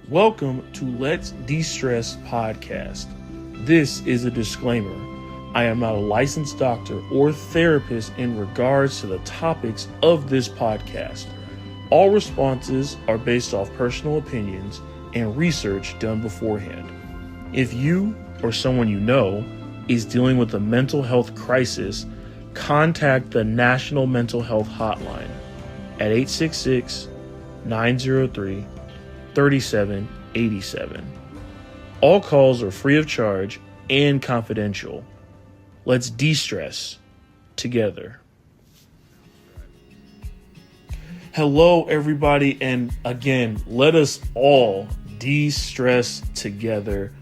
Welcome to Let's De-Stress Podcast. This is a disclaimer. I am not a licensed doctor or therapist in regards to the topics of this podcast. All responses are based off personal opinions and research done beforehand. If you or someone you know is dealing with a mental health crisis, contact the National Mental Health Hotline at 866-903-3787. All calls are free of charge and confidential. Let's de-stress together. Hello, everybody, and again, let us all de-stress together.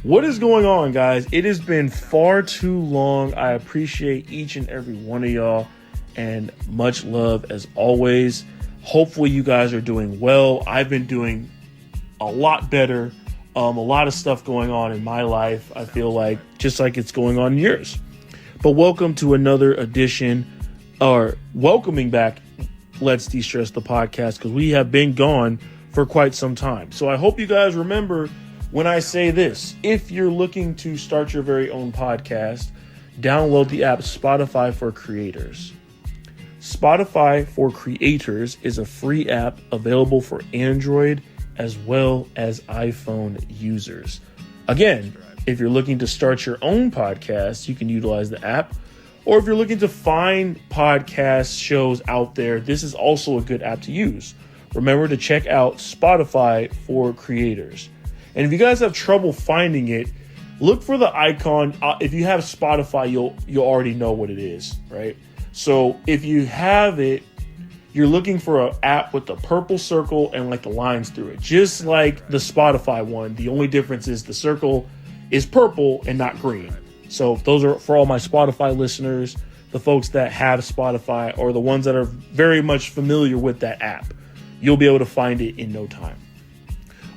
What is going on, guys? It has been far too long. I appreciate each and every one of y'all, and much love as always. Hopefully you guys are doing well. I've been doing a lot better. A lot of stuff going on in my life. I feel like just like it's going on in yours. But welcome to another edition, or welcoming back Let's De-Stress the podcast, because we have been gone for quite some time. So I hope you guys remember when I say this. If you're looking to start your very own podcast, download the app Spotify for Creators. Spotify for Creators is a free app available for Android as well as iPhone users. Again, if you're looking to start your own podcast, you can utilize the app. Or if you're looking to find podcast shows out there, this is also a good app to use. Remember to check out Spotify for Creators. And if you guys have trouble finding it, look for the icon. If you have Spotify, you'll already know what it is, right? So if you have it, you're looking for an app with the purple circle and like the lines through it, just like the Spotify one. The only difference is the circle is purple and not green. So those are for all my Spotify listeners, the folks that have Spotify or the ones that are very much familiar with that app. You'll be able to find it in no time.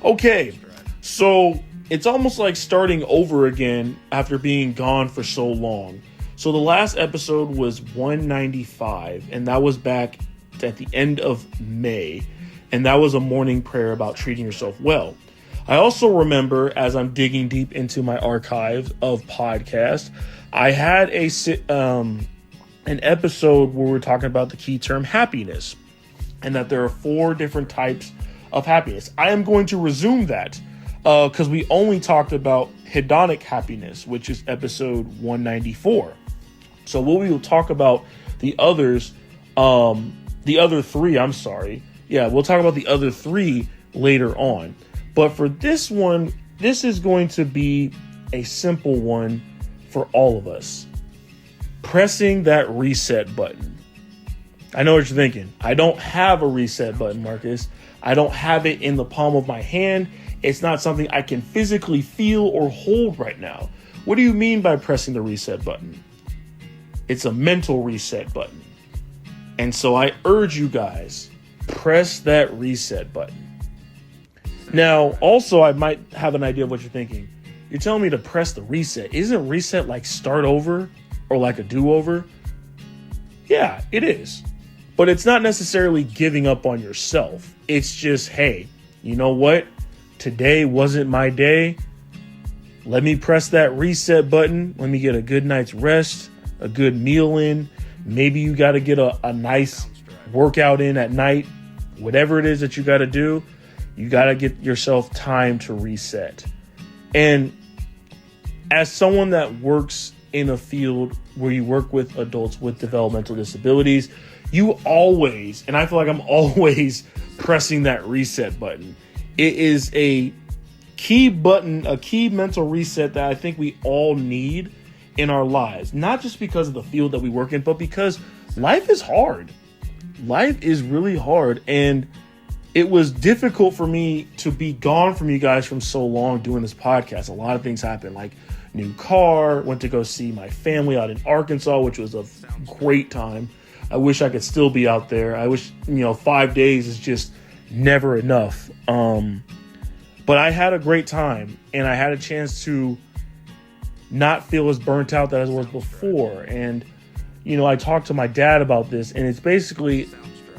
Okay, so it's almost like starting over again after being gone for so long. So the last episode was 195, and that was back at the end of May, and that was a morning prayer about treating yourself well. I also remember, as I'm digging deep into my archive of podcasts, I had an episode where we're talking about the key term happiness, and that there are 4 different types of happiness. I am going to resume that because we only talked about hedonic happiness, which is episode 194. So we will talk about the other 3, I'm sorry. Yeah, we'll talk about the other 3 later on. But for this one, this is going to be a simple one for all of us. Pressing that reset button. I know what you're thinking. I don't have a reset button, Marcus. I don't have it in the palm of my hand. It's not something I can physically feel or hold right now. What do you mean by pressing the reset button? It's a mental reset button. And so I urge you guys, press that reset button. Now, also, I might have an idea of what you're thinking. You're telling me to press the reset. Isn't reset like start over or like a do-over? Yeah, it is. But it's not necessarily giving up on yourself. It's just, hey, you know what? Today wasn't my day. Let me press that reset button. Let me get a good night's rest, a good meal in. Maybe you got to get a nice workout in at night. Whatever it is that you got to do, you got to get yourself time to reset. And as someone that works in a field where you work with adults with developmental disabilities, you always, and I feel like I'm always pressing that reset button. It is a key button, a key mental reset that I think we all need in our lives. Not just because of the field that we work in, but because life is hard. Life is really hard. And it was difficult for me to be gone from you guys from so long doing this podcast. A lot of things happened, like new car, went to go see my family out in Arkansas, which was a great time. I wish I could still be out there. I wish, 5 days is just never enough. But I had a great time, and I had a chance to not feel as burnt out as I was before. And, I talked to my dad about this, and it's basically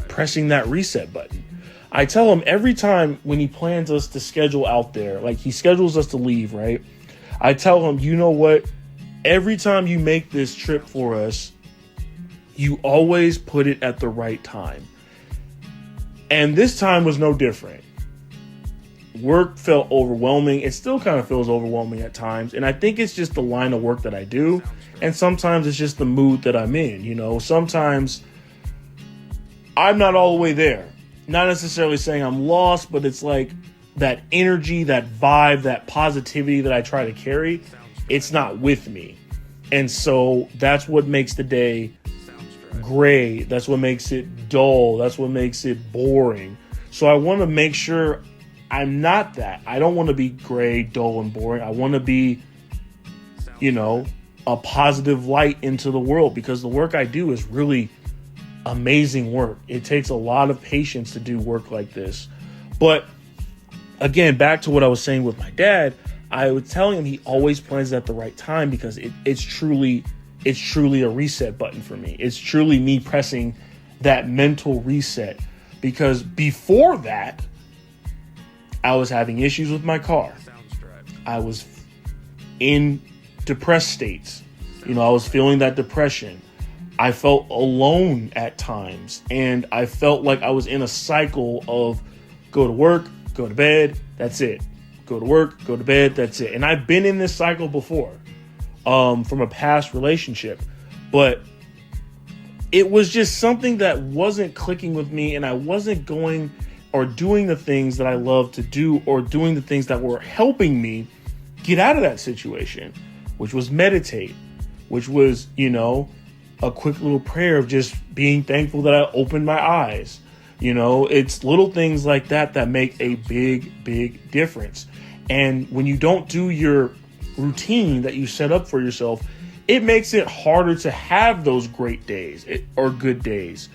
pressing that reset button. I tell him every time when he plans us to schedule out there, like he schedules us to leave, right? I tell him, you know what? Every time you make this trip for us, you always put it at the right time. And this time was no different. Work felt overwhelming. It still kind of feels overwhelming at times. And I think it's just the line of work that I do. And sometimes it's just the mood that I'm in. You know, sometimes I'm not all the way there. Not necessarily saying I'm lost, but it's like that energy, that vibe, that positivity that I try to carry, it's not with me. And so that's what makes the day gray. That's what makes it dull. That's what makes it boring. So I want to make sure I'm not that. I don't want to be gray, dull, and boring. I want to be, you know, a positive light into the world, because the work I do is really amazing work. It takes a lot of patience to do work like this. But again, back to what I was saying with my dad, I would tell him he always plans at the right time, because it's truly a reset button for me. It's truly me pressing that mental reset, because before that, I was having issues with my car. I was in depressed states. You know, I was feeling that depression. I felt alone at times, and I felt like I was in a cycle of go to work, go to bed, that's it. Go to work, go to bed, that's it. And I've been in this cycle before, from a past relationship, but it was just something that wasn't clicking with me, and I wasn't going or doing the things that I love to do, or doing the things that were helping me get out of that situation, which was meditate, which was, you know, a quick little prayer of just being thankful that I opened my eyes. You know, it's little things like that that make a big, big difference. And when you don't do your routine that you set up for yourself, it makes it harder to have those great days or good days.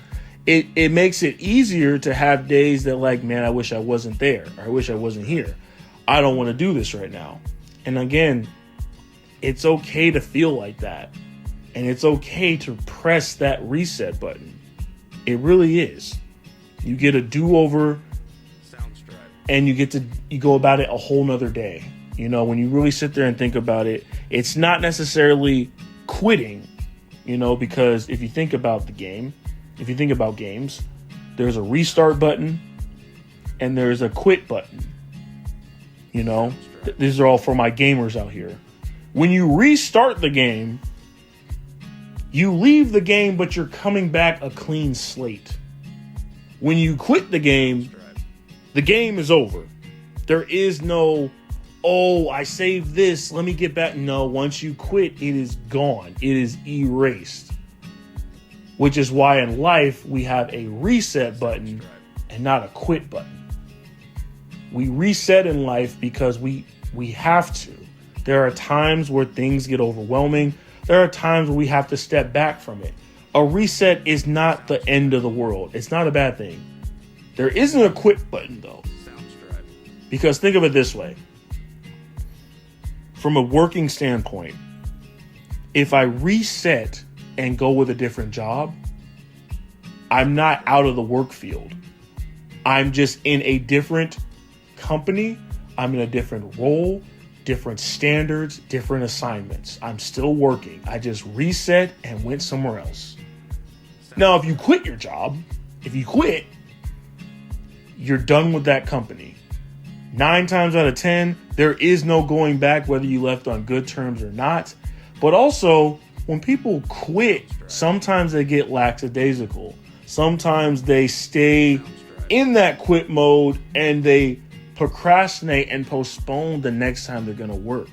It makes it easier to have days that, like, man, I wish I wasn't there, or I wish I wasn't here. I don't want to do this right now. And again, it's okay to feel like that. And it's okay to press that reset button. It really is. You get a do-over, and you go about it a whole nother day. You know, when you really sit there and think about it, it's not necessarily quitting, you know, because if you think about the game, if you think about games, there's a restart button and there's a quit button. You know, these are all for my gamers out here. When you restart the game, you leave the game, but you're coming back a clean slate. When you quit the game is over. There is no, oh, I saved this, let me get back. No, once you quit, it is gone. It is erased. Which is why in life we have a reset button and not a quit button. We reset in life because we have to. There are times where things get overwhelming. There are times where we have to step back from it. A reset is not the end of the world. It's not a bad thing. There isn't a quit button, though. Because think of it this way. From a working standpoint, if I reset and go with a different job, I'm not out of the work field. I'm just in a different company. I'm in a different role, different standards, different assignments. I'm still working. I just reset and went somewhere else. Now, if you quit your job, you're done with that company. 9 times out of 10, there is no going back, whether you left on good terms or not. But also, when people quit, sometimes they get lackadaisical. Sometimes they stay in that quit mode and they procrastinate and postpone the next time they're going to work.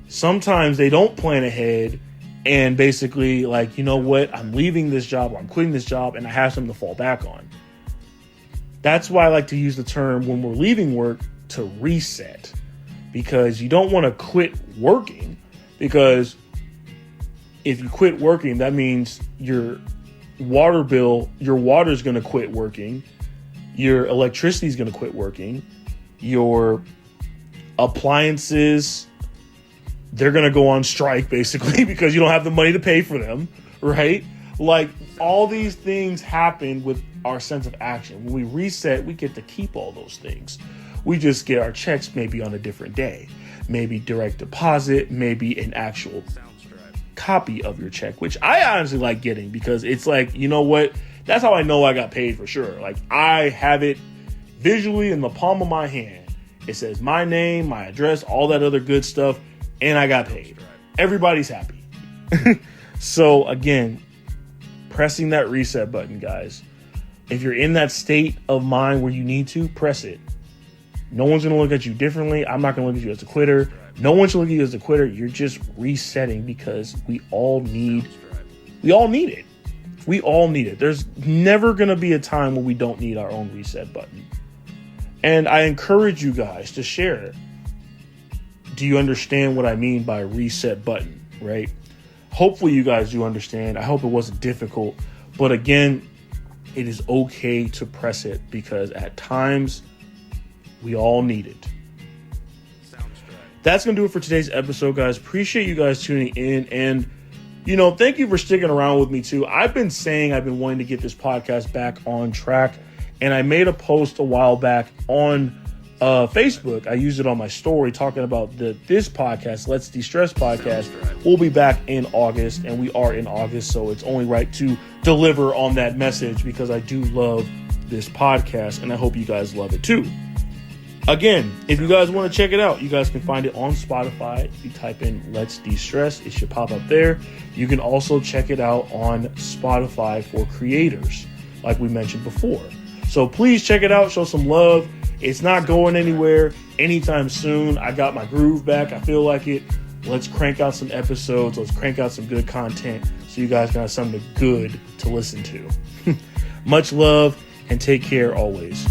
Sometimes they don't plan ahead and basically, like, you know what, I'm leaving this job, or I'm quitting this job, and I have something to fall back on. That's why I like to use the term when we're leaving work to reset, because you don't want to quit working, because if you quit working, that means your water is going to quit working, your electricity is going to quit working, your appliances, they're going to go on strike basically because you don't have the money to pay for them, right? Like, all these things happen with our sense of action. When we reset, we get to keep all those things. We just get our checks maybe on a different day. Maybe direct deposit, maybe an actual copy of your check, which I honestly like getting, because it's like, you know what? That's how I know I got paid for sure. Like, I have it visually in the palm of my hand. It says my name, my address, all that other good stuff, and I got paid. Everybody's happy. So again, pressing that reset button, guys. If you're in that state of mind where you need to, press it. No one's going to look at you differently. I'm not going to look at you as a quitter. No one should look at you as a quitter. You're just resetting, because we all need it. We all need it. There's never going to be a time when we don't need our own reset button. And I encourage you guys to share. Do you understand what I mean by reset button, right? Hopefully you guys do understand. I hope it wasn't difficult. But again, it is okay to press it, because at times we all need it. That's going to do it for today's episode, guys. Appreciate you guys tuning in. And, thank you for sticking around with me too. I've been wanting to get this podcast back on track. And I made a post a while back on Facebook. I used it on my story talking about this podcast, Let's De-Stress podcast. We'll be back in August, and we are in August. So it's only right to deliver on that message, because I do love this podcast, and I hope you guys love it too. Again, if you guys want to check it out, you guys can find it on Spotify. If you type in Let's De-Stress, it should pop up there. You can also check it out on Spotify for creators, like we mentioned before. So please check it out. Show some love. It's not going anywhere anytime soon. I got my groove back. I feel like it. Let's crank out some episodes. Let's crank out some good content, so you guys got something good to listen to. Much love, and take care always.